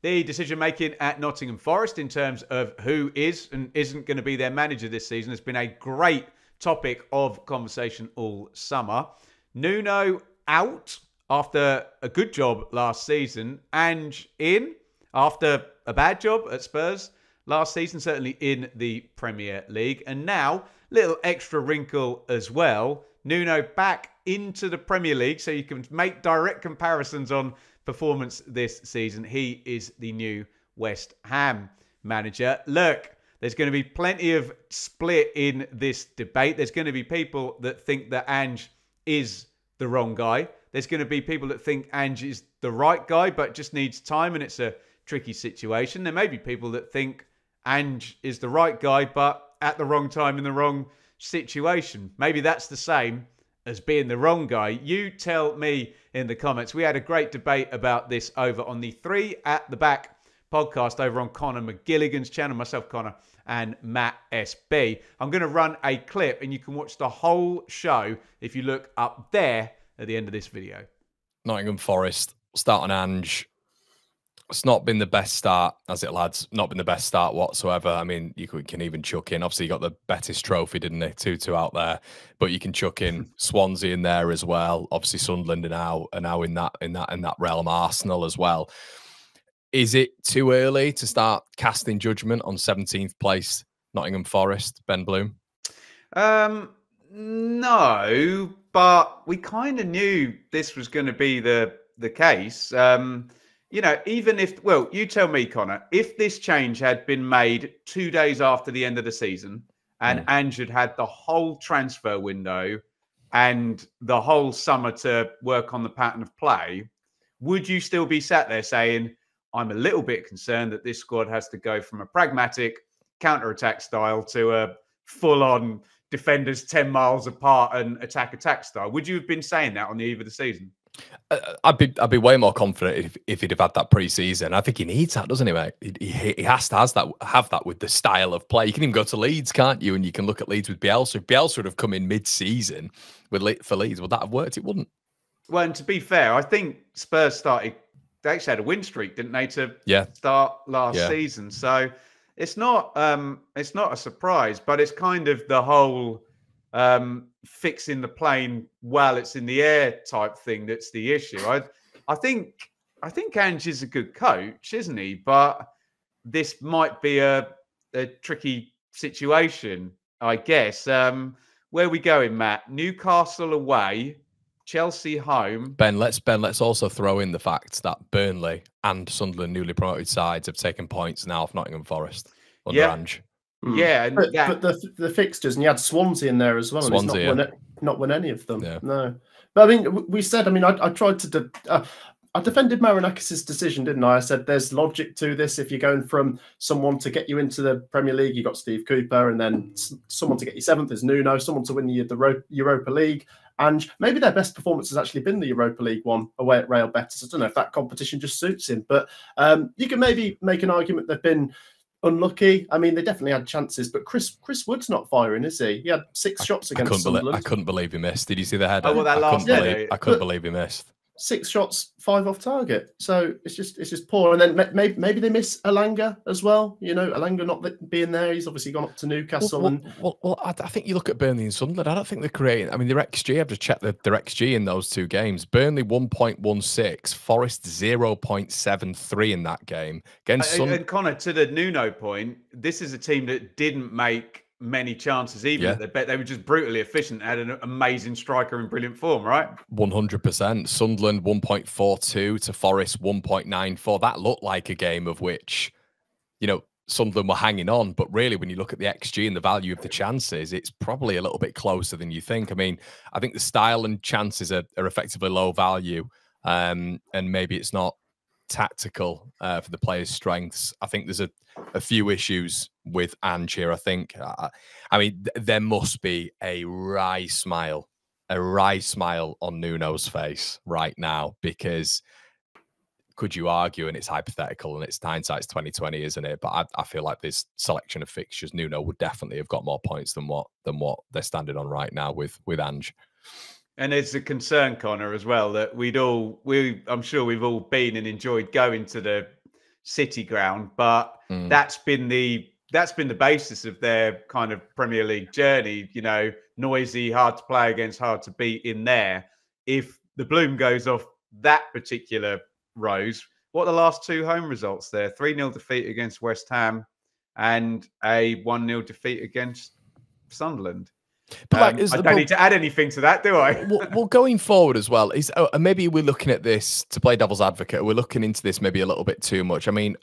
the decision-making at Nottingham Forest in terms of who is and isn't going to be their manager this season has been a great topic of conversation all summer. Nuno out after a good job last season. Ange in after a bad job at Spurs last season, certainly in the Premier League. And now, little extra wrinkle as well, Nuno back into the Premier League, so you can make direct comparisons on performance this season. He is the new West Ham manager. Look, there's going to be plenty of split in this debate. There's going to be people that think that Ange is the wrong guy. There's going to be people that think Ange is the right guy, but just needs time and it's a tricky situation. There may be people that think Ange is the right guy, but at the wrong time in the wrong situation. Maybe that's the same as being the wrong guy. You tell me in the comments. We had a great debate about this over on the 3 at the Back podcast over on Conor McGilligan's channel, myself, Conor, and Matt SB. I'm going to run a clip and you can watch the whole show if you look up there at the end of this video. Nottingham Forest, start on Ange. It's not been the best start, has it, lads? Not been the best start whatsoever. I mean, you can even chuck in. Obviously, you got the Betis trophy, didn't they? 2-2 out there, but you can chuck in Swansea in there as well. Obviously, Sunderland are now in that realm. Arsenal as well. Is it too early to start casting judgment on 17th place Nottingham Forest, Ben Bloom? No, but we kind of knew this was going to be the case. You know, even if, well, you tell me, Conor, if this change had been made 2 days after the end of the season and Ange had had the whole transfer window and the whole summer to work on the pattern of play, would you still be sat there saying, I'm a little bit concerned that this squad has to go from a pragmatic counter-attack style to a full-on defenders 10 miles apart and attack style? Would you have been saying that on the eve of the season? I'd be way more confident if he'd have had that pre-season. I think he needs that, doesn't he, mate? He has to have that with the style of play. You can even go to Leeds, can't you? And you can look at Leeds with Bielsa. If Bielsa would have come in mid-season for Leeds, would that have worked? It wouldn't. Well, and to be fair, I think Spurs they actually had a win streak, didn't they, to start last season? So it's not a surprise, but it's kind of the whole fixing the plane while it's in the air type thing that's the issue. I think Ange is a good coach, isn't he? But this might be a tricky situation, I guess. Where are we going, Matt? Newcastle away, Chelsea home. Ben, let's also throw in the fact that Burnley and Sunderland, newly promoted sides, have taken points now off Nottingham Forest under Ange. Yeah, but the fixtures, and you had Swansea in there as well. Swansea, and he's not won any of them. Yeah. No, but I mean, we said. I mean, I tried to. I defended Marinakis' decision, didn't I? I said there's logic to this. If you're going from someone to get you into the Premier League, you got Steve Cooper, and then someone to get you seventh is Nuno. Someone to win the Europa League, and maybe their best performance has actually been the Europa League one away at Real Betis. I don't know if that competition just suits him, but you can maybe make an argument they've been unlucky. I mean, they definitely had chances, but Chris Wood's not firing, is he? He had 6 shots against Sunderland. I couldn't believe he missed. Did you see the header? Oh, well, that last I couldn't believe he missed. 6 shots, 5 off target. So it's just poor. And then maybe they miss Elanga as well. You know, Elanga not being there. He's obviously gone up to Newcastle. Well, I think you look at Burnley and Sunderland. I don't think they're creating. I mean, their XG. I've just checked their XG in those 2 games. Burnley 1.16, Forest 0.73 in that game. And Conor, to the Nuno point, this is a team that didn't make many chances even at their bet. They were just brutally efficient, had an amazing striker in brilliant form, right? 100%. Sunderland 1.42 to Forest 1.94. That looked like a game of which, you know, Sunderland were hanging on, but really when you look at the XG and the value of the chances, it's probably a little bit closer than you think. I mean, I think the style and chances are effectively low value, and maybe it's not tactical for the players' strengths. I think there's a few issues with Ange here. I think, I mean, there must be a wry smile on Nuno's face right now, because could you argue, and it's hypothetical and it's hindsight's 2020, isn't it? But I feel like this selection of fixtures, Nuno would definitely have got more points than what they're standing on right now with Ange. And it's a concern, Conor, as well, that I'm sure we've all been and enjoyed going to the City ground, but that's been the basis of their kind of Premier League journey. You know, noisy, hard to play against, hard to beat in there. If the bloom goes off that particular rose, what are the last 2 home results there? 3-0 defeat against West Ham and a 1-0 defeat against Sunderland. But I don't need to add anything to that, do I? well, going forward as well, maybe we're looking at this to play devil's advocate. We're looking into this maybe a little bit too much. I mean,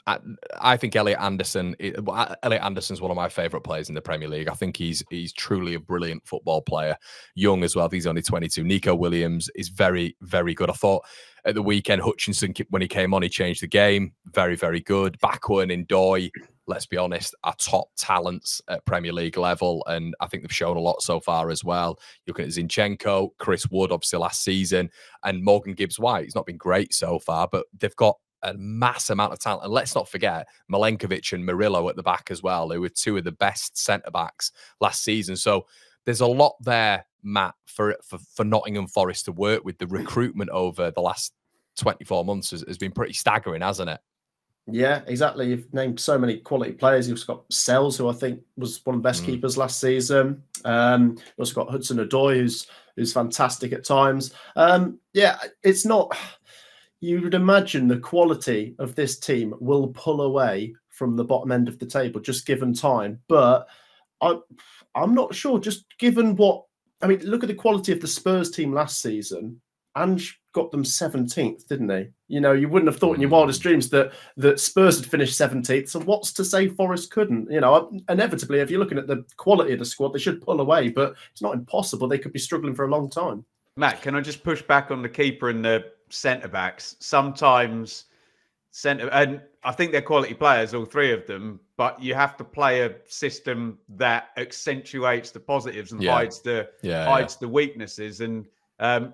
I think Elliot Anderson's one of my favourite players in the Premier League. I think he's truly a brilliant football player. Young as well. He's only 22. Nico Williams is very, very good. I thought at the weekend, Hutchinson, when he came on, he changed the game. Very, very good. Backward and Doy, let's be honest, are top talents at Premier League level. And I think they've shown a lot so far as well. You're looking at Zinchenko, Chris Wood, obviously last season, and Morgan Gibbs-White. He's not been great so far, but they've got a mass amount of talent. And let's not forget Milenkovic and Murillo at the back as well, who were 2 of the best centre-backs last season. So there's a lot there, Matt, for Nottingham Forest to work with. The recruitment over the last 24 months has been pretty staggering, hasn't it? Yeah, exactly. You've named so many quality players. You've got Sells, who I think was one of the best keepers last season. You've also got Hudson-Odoi, who's fantastic at times. Yeah, it's not... You would imagine the quality of this team will pull away from the bottom end of the table, just given time. But I'm not sure, just given what... I mean, look at the quality of the Spurs team last season. Ange got them 17th, didn't he? You know, you wouldn't have thought in your wildest dreams that Spurs had finished 17th. So what's to say Forest couldn't? You know, inevitably, if you're looking at the quality of the squad, they should pull away, but it's not impossible. They could be struggling for a long time. Matt, can I just push back on the keeper and the centre-backs? Sometimes and I think they're quality players, all 3 of them, but you have to play a system that accentuates the positives and hides the weaknesses. And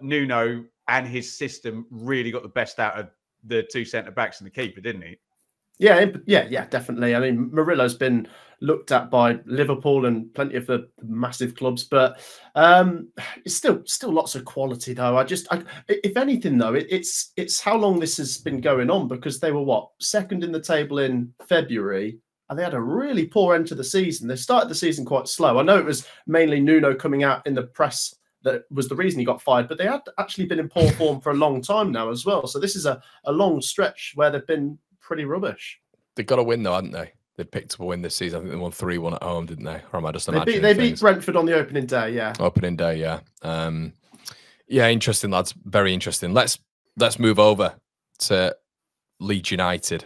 Nuno and his system really got the best out of the 2 centre-backs and the keeper, didn't he? Yeah, definitely. I mean, Murillo's been looked at by Liverpool and plenty of the massive clubs, but it's still lots of quality, though. If anything, though, it's how long this has been going on, because they were, second in the table in February, and they had a really poor end to the season. They started the season quite slow. I know it was mainly Nuno coming out in the press that was the reason he got fired, but they had actually been in poor form for a long time now as well. So this is a long stretch where they've been pretty rubbish. They've got a win, though, haven't they? They picked up a win this season. I think they won 3-1 at home, didn't they? Or am I just imagining They beat Brentford on the opening day, yeah. Opening day, yeah. Yeah, interesting, lads. Very interesting. Let's move over to Leeds United.